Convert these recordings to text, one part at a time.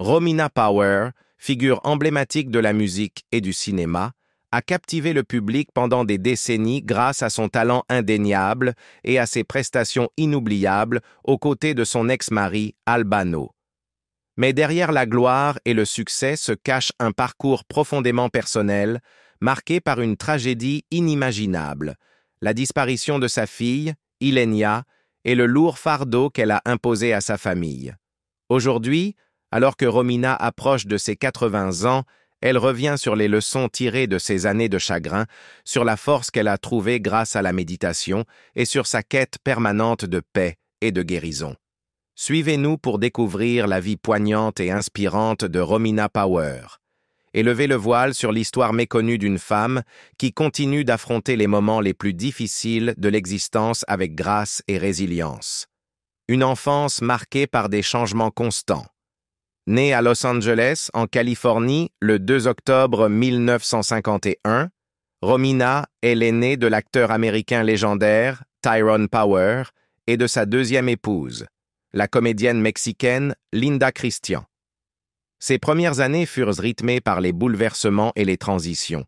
Romina Power, figure emblématique de la musique et du cinéma, a captivé le public pendant des décennies grâce à son talent indéniable et à ses prestations inoubliables aux côtés de son ex-mari Albano. Mais derrière la gloire et le succès se cache un parcours profondément personnel, marqué par une tragédie inimaginable, la disparition de sa fille, Ilenia, et le lourd fardeau qu'elle a imposé à sa famille. Aujourd'hui, alors que Romina approche de ses 80 ans, elle revient sur les leçons tirées de ces années de chagrin, sur la force qu'elle a trouvée grâce à la méditation et sur sa quête permanente de paix et de guérison. Suivez-nous pour découvrir la vie poignante et inspirante de Romina Power. Élevez le voile sur l'histoire méconnue d'une femme qui continue d'affronter les moments les plus difficiles de l'existence avec grâce et résilience. Une enfance marquée par des changements constants. Née à Los Angeles, en Californie, le 2 octobre 1951, Romina est l'aînée de l'acteur américain légendaire Tyrone Power et de sa deuxième épouse, la comédienne mexicaine Linda Christian. Ses premières années furent rythmées par les bouleversements et les transitions.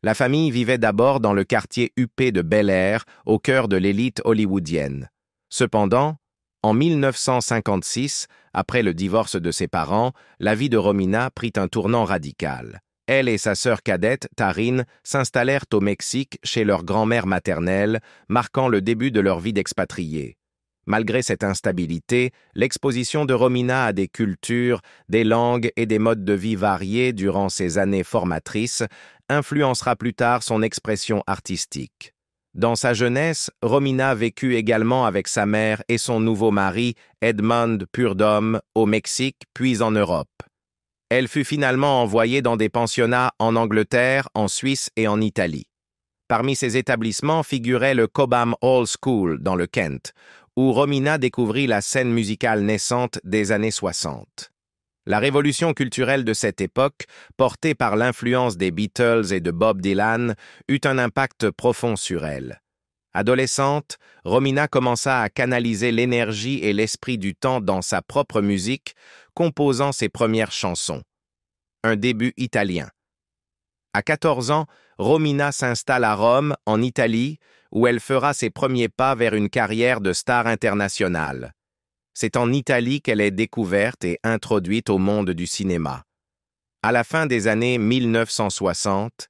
La famille vivait d'abord dans le quartier huppé de Bel Air, au cœur de l'élite hollywoodienne. Cependant, en 1956, après le divorce de ses parents, la vie de Romina prit un tournant radical. Elle et sa sœur cadette, Taryn, s'installèrent au Mexique chez leur grand-mère maternelle, marquant le début de leur vie d'expatriés. Malgré cette instabilité, l'exposition de Romina à des cultures, des langues et des modes de vie variés durant ces années formatrices influencera plus tard son expression artistique. Dans sa jeunesse, Romina vécut également avec sa mère et son nouveau mari, Edmond Purdom, au Mexique puis en Europe. Elle fut finalement envoyée dans des pensionnats en Angleterre, en Suisse et en Italie. Parmi ces établissements figurait le Cobham Hall School dans le Kent, où Romina découvrit la scène musicale naissante des années 60. La révolution culturelle de cette époque, portée par l'influence des Beatles et de Bob Dylan, eut un impact profond sur elle. Adolescente, Romina commença à canaliser l'énergie et l'esprit du temps dans sa propre musique, composant ses premières chansons. Un début italien. À 14 ans, Romina s'installe à Rome, en Italie, où elle fera ses premiers pas vers une carrière de star internationale. C'est en Italie qu'elle est découverte et introduite au monde du cinéma. À la fin des années 1960,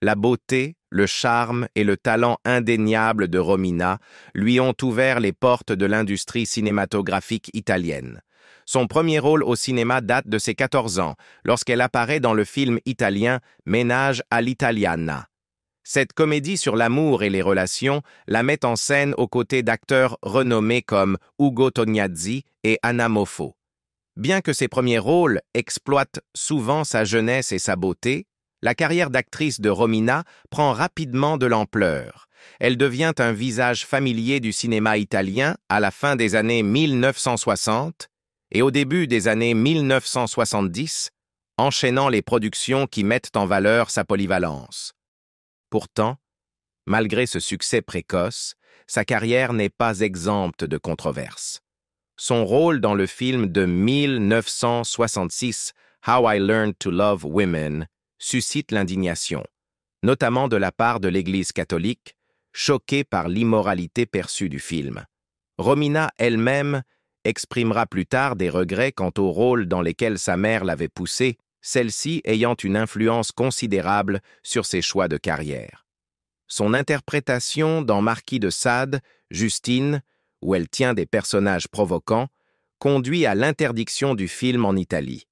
la beauté, le charme et le talent indéniable de Romina lui ont ouvert les portes de l'industrie cinématographique italienne. Son premier rôle au cinéma date de ses 14 ans, lorsqu'elle apparaît dans le film italien Ménage all'italiana. Cette comédie sur l'amour et les relations la met en scène aux côtés d'acteurs renommés comme Ugo Tognazzi et Anna Moffo. Bien que ses premiers rôles exploitent souvent sa jeunesse et sa beauté, la carrière d'actrice de Romina prend rapidement de l'ampleur. Elle devient un visage familier du cinéma italien à la fin des années 1960 et au début des années 1970, enchaînant les productions qui mettent en valeur sa polyvalence. Pourtant, malgré ce succès précoce, sa carrière n'est pas exempte de controverses. Son rôle dans le film de 1966, How I Learned to Love Women, suscite l'indignation, notamment de la part de l'Église catholique, choquée par l'immoralité perçue du film. Romina elle-même exprimera plus tard des regrets quant aux rôles dans lesquels sa mère l'avait poussée, celle-ci ayant une influence considérable sur ses choix de carrière. Son interprétation dans Marquis de Sade, Justine, où elle tient des personnages provocants, conduit à l'interdiction du film en Italie.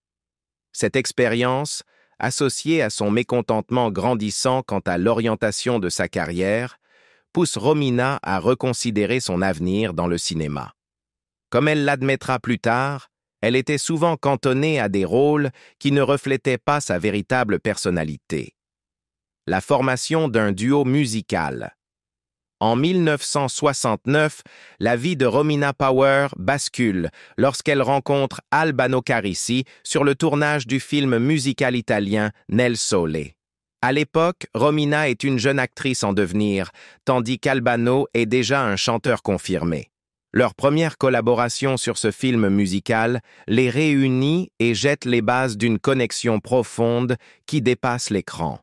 Cette expérience, associée à son mécontentement grandissant quant à l'orientation de sa carrière, pousse Romina à reconsidérer son avenir dans le cinéma. Comme elle l'admettra plus tard, elle était souvent cantonnée à des rôles qui ne reflétaient pas sa véritable personnalité. La formation d'un duo musical. En 1969, la vie de Romina Power bascule lorsqu'elle rencontre Albano Carrisi sur le tournage du film musical italien Nel Sole. À l'époque, Romina est une jeune actrice en devenir, tandis qu'Albano est déjà un chanteur confirmé. Leur première collaboration sur ce film musical les réunit et jette les bases d'une connexion profonde qui dépasse l'écran.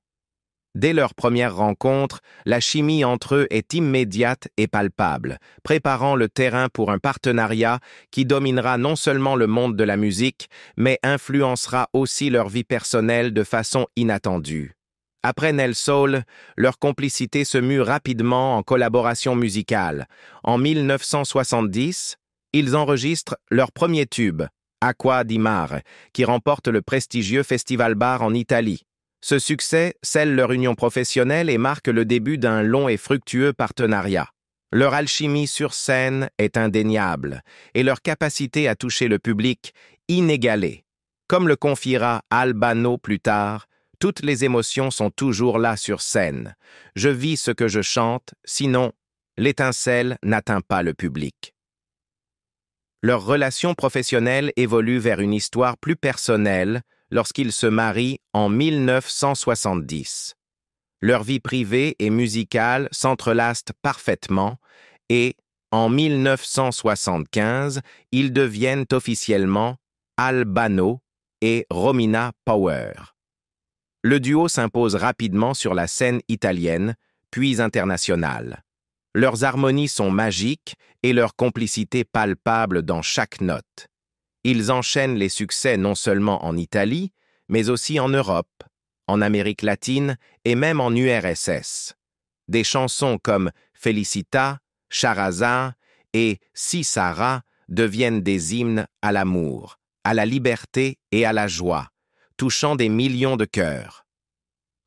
Dès leur première rencontre, la chimie entre eux est immédiate et palpable, préparant le terrain pour un partenariat qui dominera non seulement le monde de la musique, mais influencera aussi leur vie personnelle de façon inattendue. Après Nel Soul, leur complicité se mue rapidement en collaboration musicale. En 1970, ils enregistrent leur premier tube, Acqua di Mare, qui remporte le prestigieux Festival Bar en Italie. Ce succès scelle leur union professionnelle et marque le début d'un long et fructueux partenariat. Leur alchimie sur scène est indéniable et leur capacité à toucher le public inégalée. Comme le confiera Albano plus tard, toutes les émotions sont toujours là sur scène. Je vis ce que je chante, sinon, l'étincelle n'atteint pas le public. Leur relation professionnelle évolue vers une histoire plus personnelle lorsqu'ils se marient en 1970. Leur vie privée et musicale s'entrelacent parfaitement et, en 1975, ils deviennent officiellement Albano et Romina Power. Le duo s'impose rapidement sur la scène italienne, puis internationale. Leurs harmonies sont magiques et leur complicité palpable dans chaque note. Ils enchaînent les succès non seulement en Italie, mais aussi en Europe, en Amérique latine et même en URSS. Des chansons comme Felicita, Charazza et Si Sara deviennent des hymnes à l'amour, à la liberté et à la joie, touchant des millions de cœurs.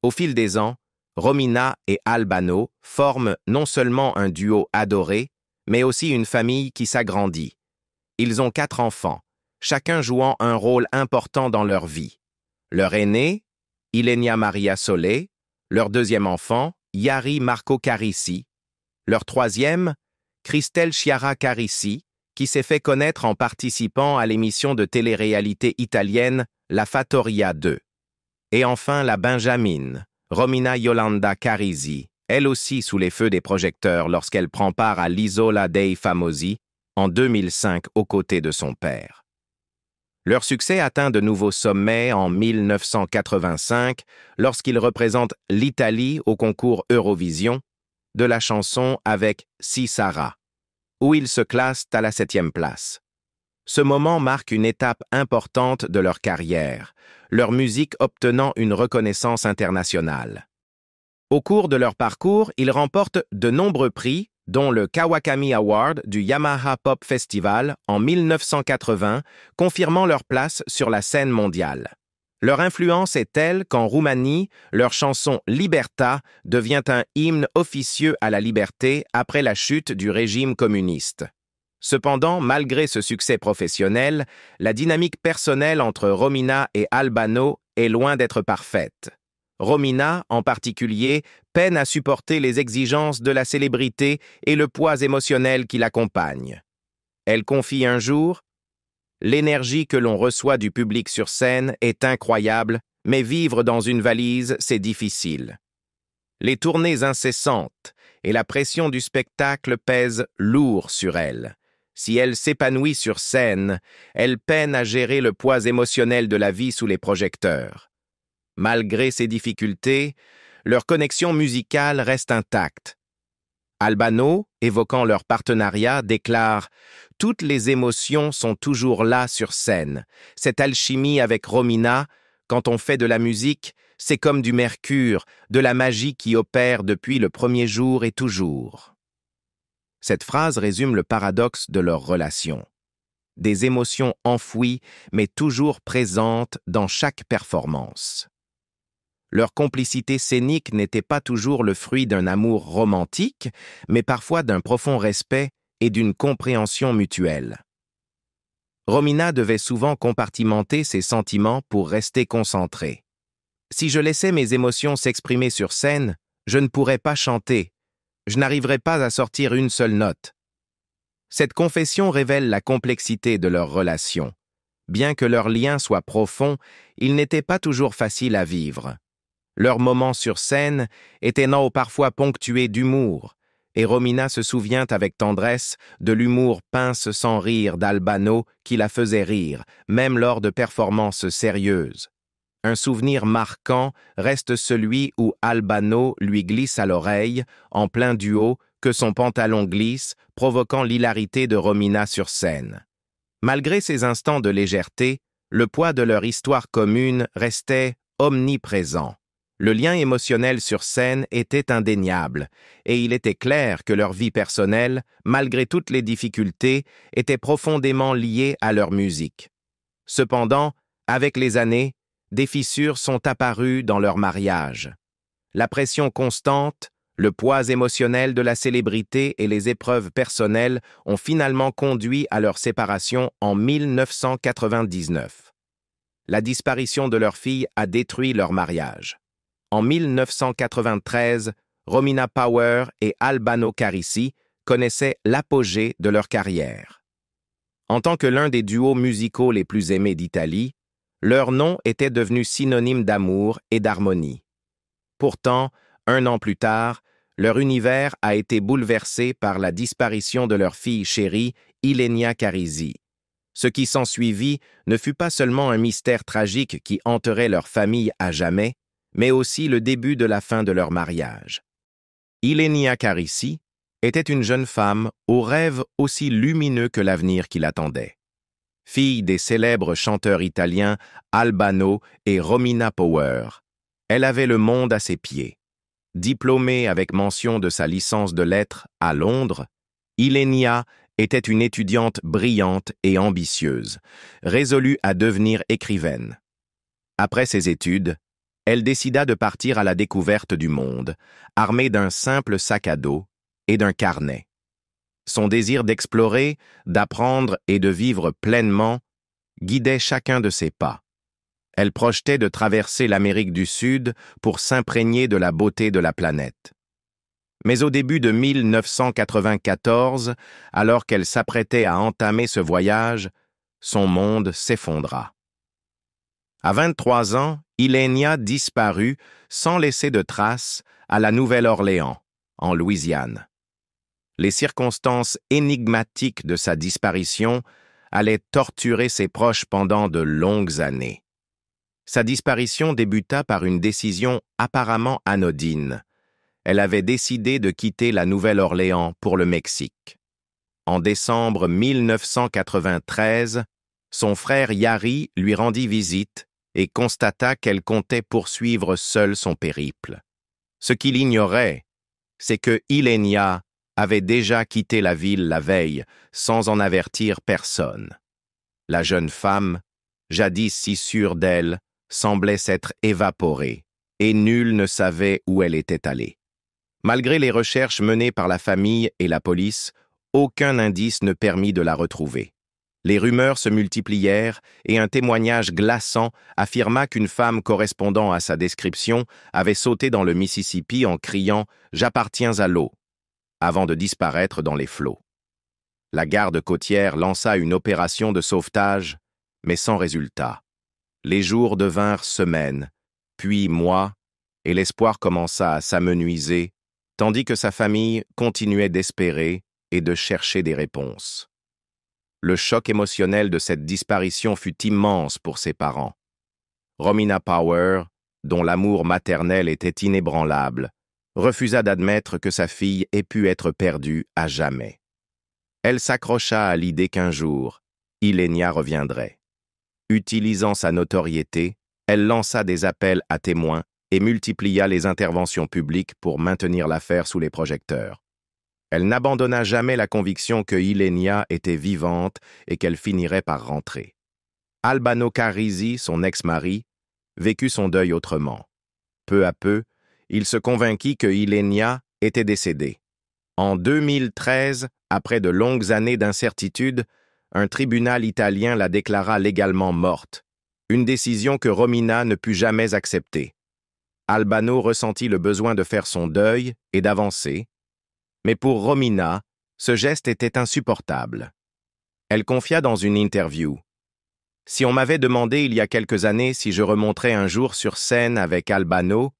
Au fil des ans, Romina et Albano forment non seulement un duo adoré, mais aussi une famille qui s'agrandit. Ils ont 4 enfants, chacun jouant un rôle important dans leur vie. Leur aîné, Ilenia Maria Sole, leur deuxième enfant, Yari Marco Carisi, leur troisième, Christelle Chiara Carisi, qui s'est fait connaître en participant à l'émission de télé-réalité italienne La Fattoria 2. Et enfin la Benjamine, Romina Yolanda Carisi, elle aussi sous les feux des projecteurs lorsqu'elle prend part à l'Isola dei Famosi en 2005 aux côtés de son père. Leur succès atteint de nouveaux sommets en 1985 lorsqu'ils représentent l'Italie au concours Eurovision de la chanson avec Si Sara, où ils se classent à la 7e place. Ce moment marque une étape importante de leur carrière, leur musique obtenant une reconnaissance internationale. Au cours de leur parcours, ils remportent de nombreux prix, dont le Kawakami Award du Yamaha Pop Festival en 1980, confirmant leur place sur la scène mondiale. Leur influence est telle qu'en Roumanie, leur chanson Liberta devient un hymne officieux à la liberté après la chute du régime communiste. Cependant, malgré ce succès professionnel, la dynamique personnelle entre Romina et Albano est loin d'être parfaite. Romina, en particulier, peine à supporter les exigences de la célébrité et le poids émotionnel qui l'accompagne. Elle confie un jour « L'énergie que l'on reçoit du public sur scène est incroyable, mais vivre dans une valise, c'est difficile. Les tournées incessantes et la pression du spectacle pèsent lourd sur elle. Si elle s'épanouit sur scène, elle peine à gérer le poids émotionnel de la vie sous les projecteurs. Malgré ces difficultés, leur connexion musicale reste intacte. Albano, évoquant leur partenariat, déclare « Toutes les émotions sont toujours là sur scène. Cette alchimie avec Romina, quand on fait de la musique, c'est comme du mercure, de la magie qui opère depuis le premier jour et toujours. » Cette phrase résume le paradoxe de leur relation. Des émotions enfouies, mais toujours présentes dans chaque performance. Leur complicité scénique n'était pas toujours le fruit d'un amour romantique, mais parfois d'un profond respect et d'une compréhension mutuelle. Romina devait souvent compartimenter ses sentiments pour rester concentrée. « Si je laissais mes émotions s'exprimer sur scène, je ne pourrais pas chanter. Je n'arriverais pas à sortir une seule note. » Cette confession révèle la complexité de leur relation. Bien que leur lien soit profond, il n'était pas toujours facile à vivre. Leurs moments sur scène étaient parfois ponctués d'humour, et Romina se souvient avec tendresse de l'humour pince sans rire d'Albano qui la faisait rire, même lors de performances sérieuses. Un souvenir marquant reste celui où Albano lui glisse à l'oreille, en plein duo, que son pantalon glisse, provoquant l'hilarité de Romina sur scène. Malgré ces instants de légèreté, le poids de leur histoire commune restait omniprésent. Le lien émotionnel sur scène était indéniable, et il était clair que leur vie personnelle, malgré toutes les difficultés, était profondément liée à leur musique. Cependant, avec les années, des fissures sont apparues dans leur mariage. La pression constante, le poids émotionnel de la célébrité et les épreuves personnelles ont finalement conduit à leur séparation en 1999. La disparition de leur fille a détruit leur mariage. En 1993, Romina Power et Albano Carrisi connaissaient l'apogée de leur carrière. En tant que l'un des duos musicaux les plus aimés d'Italie, leur nom était devenu synonyme d'amour et d'harmonie. Pourtant, 1 an plus tard, leur univers a été bouleversé par la disparition de leur fille chérie, Ilenia Carrisi. Ce qui s'ensuivit ne fut pas seulement un mystère tragique qui hanterait leur famille à jamais, mais aussi le début de la fin de leur mariage. Ilenia Carrisi était une jeune femme aux rêves aussi lumineux que l'avenir qui l'attendait. Fille des célèbres chanteurs italiens Albano et Romina Power, elle avait le monde à ses pieds. Diplômée avec mention de sa licence de lettres à Londres, Ilenia était une étudiante brillante et ambitieuse, résolue à devenir écrivaine. Après ses études, elle décida de partir à la découverte du monde, armée d'un simple sac à dos et d'un carnet. Son désir d'explorer, d'apprendre et de vivre pleinement guidait chacun de ses pas. Elle projetait de traverser l'Amérique du Sud pour s'imprégner de la beauté de la planète. Mais au début de 1994, alors qu'elle s'apprêtait à entamer ce voyage, son monde s'effondra. À 23 ans, Ilenia disparut sans laisser de traces à la Nouvelle-Orléans, en Louisiane. Les circonstances énigmatiques de sa disparition allaient torturer ses proches pendant de longues années. Sa disparition débuta par une décision apparemment anodine. Elle avait décidé de quitter la Nouvelle-Orléans pour le Mexique. En décembre 1993, son frère Yari lui rendit visite et constata qu'elle comptait poursuivre seule son périple. Ce qu'il ignorait, c'est que Ilenia avait déjà quitté la ville la veille, sans en avertir personne. La jeune femme, jadis si sûre d'elle, semblait s'être évaporée, et nul ne savait où elle était allée. Malgré les recherches menées par la famille et la police, aucun indice ne permit de la retrouver. Les rumeurs se multiplièrent et un témoignage glaçant affirma qu'une femme correspondant à sa description avait sauté dans le Mississippi en criant « J'appartiens à l'eau », avant de disparaître dans les flots. La garde côtière lança une opération de sauvetage, mais sans résultat. Les jours devinrent semaines, puis mois, et l'espoir commença à s'amenuiser, tandis que sa famille continuait d'espérer et de chercher des réponses. Le choc émotionnel de cette disparition fut immense pour ses parents. Romina Power, dont l'amour maternel était inébranlable, refusa d'admettre que sa fille ait pu être perdue à jamais. Elle s'accrocha à l'idée qu'un jour, Ilenia reviendrait. Utilisant sa notoriété, elle lança des appels à témoins et multiplia les interventions publiques pour maintenir l'affaire sous les projecteurs. Elle n'abandonna jamais la conviction que Ilenia était vivante et qu'elle finirait par rentrer. Albano Carrisi, son ex-mari, vécut son deuil autrement. Peu à peu, il se convainquit que Ilenia était décédée. En 2013, après de longues années d'incertitude, un tribunal italien la déclara légalement morte, une décision que Romina ne put jamais accepter. Albano ressentit le besoin de faire son deuil et d'avancer, mais pour Romina, ce geste était insupportable. Elle confia dans une interview « Si on m'avait demandé il y a quelques années si je remonterais un jour sur scène avec Albano,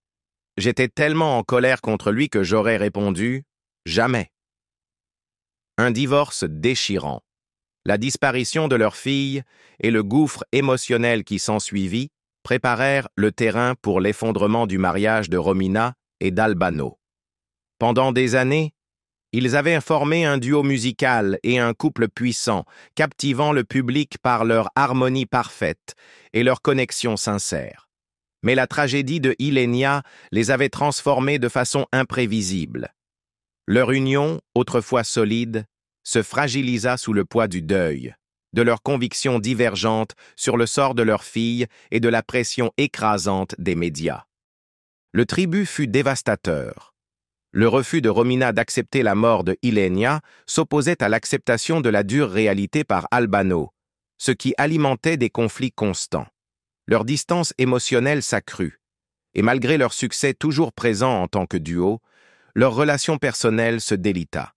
j'étais tellement en colère contre lui que j'aurais répondu Jamais. Un divorce déchirant. La disparition de leur fille et le gouffre émotionnel qui s'ensuivit préparèrent le terrain pour l'effondrement du mariage de Romina et d'Albano. Pendant des années, ils avaient formé un duo musical et un couple puissant, captivant le public par leur harmonie parfaite et leur connexion sincère. Mais la tragédie de Ilenia les avait transformés de façon imprévisible. Leur union, autrefois solide, se fragilisa sous le poids du deuil, de leurs convictions divergentes sur le sort de leur fille et de la pression écrasante des médias. Le tribut fut dévastateur. Le refus de Romina d'accepter la mort de Ilenia s'opposait à l'acceptation de la dure réalité par Albano, ce qui alimentait des conflits constants. Leur distance émotionnelle s'accrut, et malgré leur succès toujours présent en tant que duo, leur relation personnelle se délita.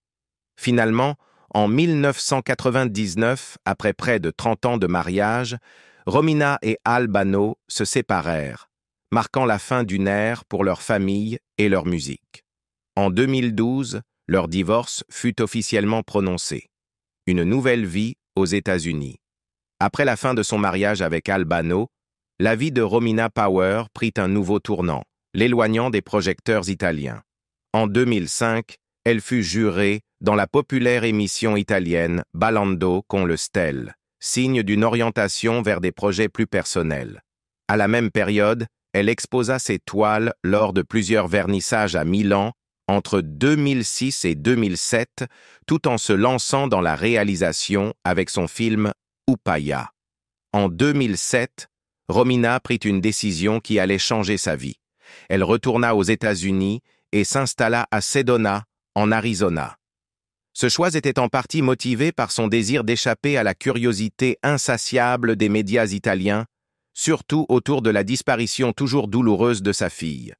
Finalement, en 1999, après près de 30 ans de mariage, Romina et Albano se séparèrent, marquant la fin d'une ère pour leur famille et leur musique. En 2012, leur divorce fut officiellement prononcé. Une nouvelle vie aux États-Unis. Après la fin de son mariage avec Albano, la vie de Romina Power prit un nouveau tournant, l'éloignant des projecteurs italiens. En 2005, elle fut jurée dans la populaire émission italienne Ballando con le Stelle, signe d'une orientation vers des projets plus personnels. À la même période, elle exposa ses toiles lors de plusieurs vernissages à Milan entre 2006 et 2007, tout en se lançant dans la réalisation avec son film Upaya. En 2007, Romina prit une décision qui allait changer sa vie. Elle retourna aux États-Unis et s'installa à Sedona, en Arizona. Ce choix était en partie motivé par son désir d'échapper à la curiosité insatiable des médias italiens, surtout autour de la disparition toujours douloureuse de sa fille.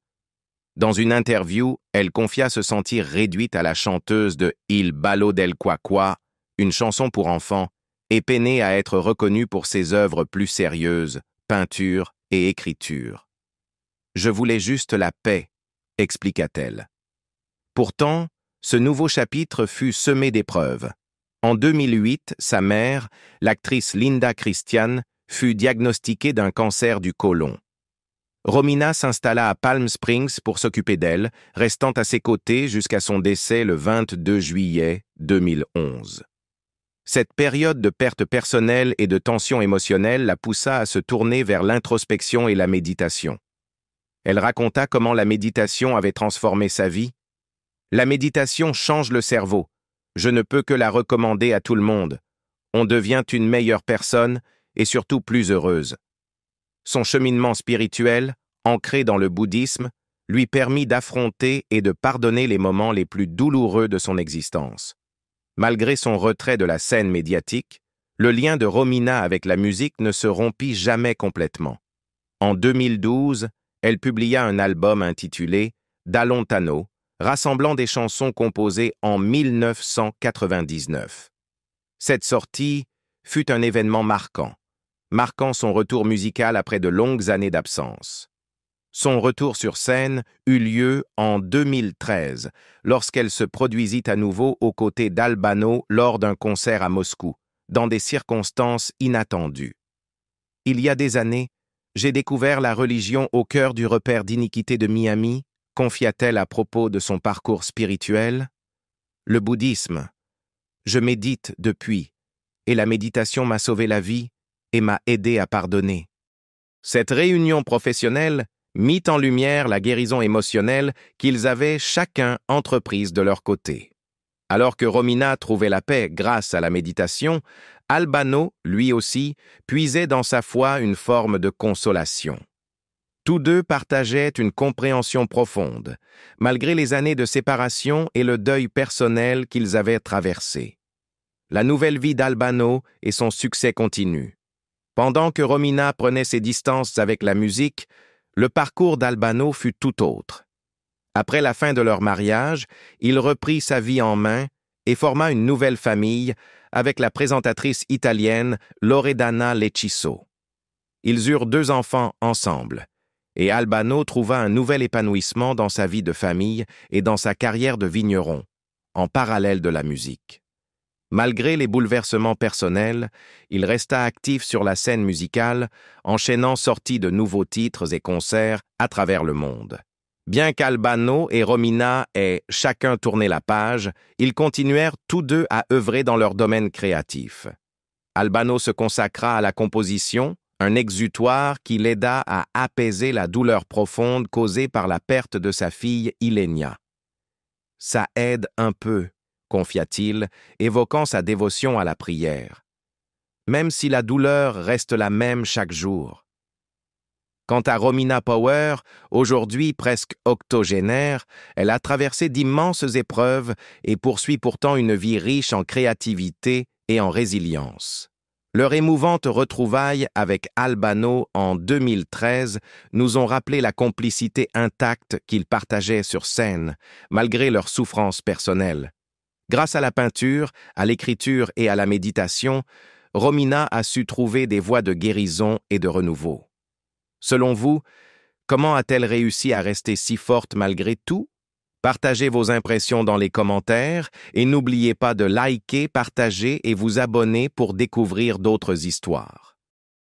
Dans une interview, elle confia se sentir réduite à la chanteuse de Il ballo del Quaqua, une chanson pour enfants, et peinait à être reconnue pour ses œuvres plus sérieuses, peinture et écriture. « Je voulais juste la paix », expliqua-t-elle. Pourtant, ce nouveau chapitre fut semé d'épreuves. En 2008, sa mère, l'actrice Linda Christian, fut diagnostiquée d'un cancer du côlon. Romina s'installa à Palm Springs pour s'occuper d'elle, restant à ses côtés jusqu'à son décès le 22 juillet 2011. Cette période de perte personnelle et de tension émotionnelle la poussa à se tourner vers l'introspection et la méditation. Elle raconta comment la méditation avait transformé sa vie. « La méditation change le cerveau. Je ne peux que la recommander à tout le monde. On devient une meilleure personne et surtout plus heureuse. » Son cheminement spirituel, ancré dans le bouddhisme, lui permit d'affronter et de pardonner les moments les plus douloureux de son existence. Malgré son retrait de la scène médiatique, le lien de Romina avec la musique ne se rompit jamais complètement. En 2012, elle publia un album intitulé « Da lontano », rassemblant des chansons composées en 1999. Cette sortie fut un événement marquant son retour musical après de longues années d'absence. Son retour sur scène eut lieu en 2013, lorsqu'elle se produisit à nouveau aux côtés d'Albano lors d'un concert à Moscou, dans des circonstances inattendues. « Il y a des années, j'ai découvert la religion au cœur du repère d'iniquité de Miami », confia-t-elle à propos de son parcours spirituel. « Le bouddhisme. Je médite depuis, et la méditation m'a sauvé la vie et m'a aidé à pardonner. » Cette réunion professionnelle mit en lumière la guérison émotionnelle qu'ils avaient chacun entreprise de leur côté. Alors que Romina trouvait la paix grâce à la méditation, Albano, lui aussi, puisait dans sa foi une forme de consolation. Tous deux partageaient une compréhension profonde, malgré les années de séparation et le deuil personnel qu'ils avaient traversé. La nouvelle vie d'Albano et son succès continuent. Pendant que Romina prenait ses distances avec la musique, le parcours d'Albano fut tout autre. Après la fin de leur mariage, il reprit sa vie en main et forma une nouvelle famille avec la présentatrice italienne Loredana Lecciso. Ils eurent 2 enfants ensemble, et Albano trouva un nouvel épanouissement dans sa vie de famille et dans sa carrière de vigneron, en parallèle de la musique. Malgré les bouleversements personnels, il resta actif sur la scène musicale, enchaînant sorties de nouveaux titres et concerts à travers le monde. Bien qu'Albano et Romina aient chacun tourné la page, ils continuèrent tous deux à œuvrer dans leur domaine créatif. Albano se consacra à la composition, un exutoire qui l'aida à apaiser la douleur profonde causée par la perte de sa fille Ilenia. « Ça aide un peu », confia-t-il, évoquant sa dévotion à la prière. « Même si la douleur reste la même chaque jour. » Quant à Romina Power, aujourd'hui presque octogénaire, elle a traversé d'immenses épreuves et poursuit pourtant une vie riche en créativité et en résilience. Leur émouvante retrouvaille avec Albano en 2013 nous ont rappelé la complicité intacte qu'ils partageaient sur scène, malgré leurs souffrances personnelles. Grâce à la peinture, à l'écriture et à la méditation, Romina a su trouver des voies de guérison et de renouveau. Selon vous, comment a-t-elle réussi à rester si forte malgré tout? Partagez vos impressions dans les commentaires et n'oubliez pas de liker, partager et vous abonner pour découvrir d'autres histoires.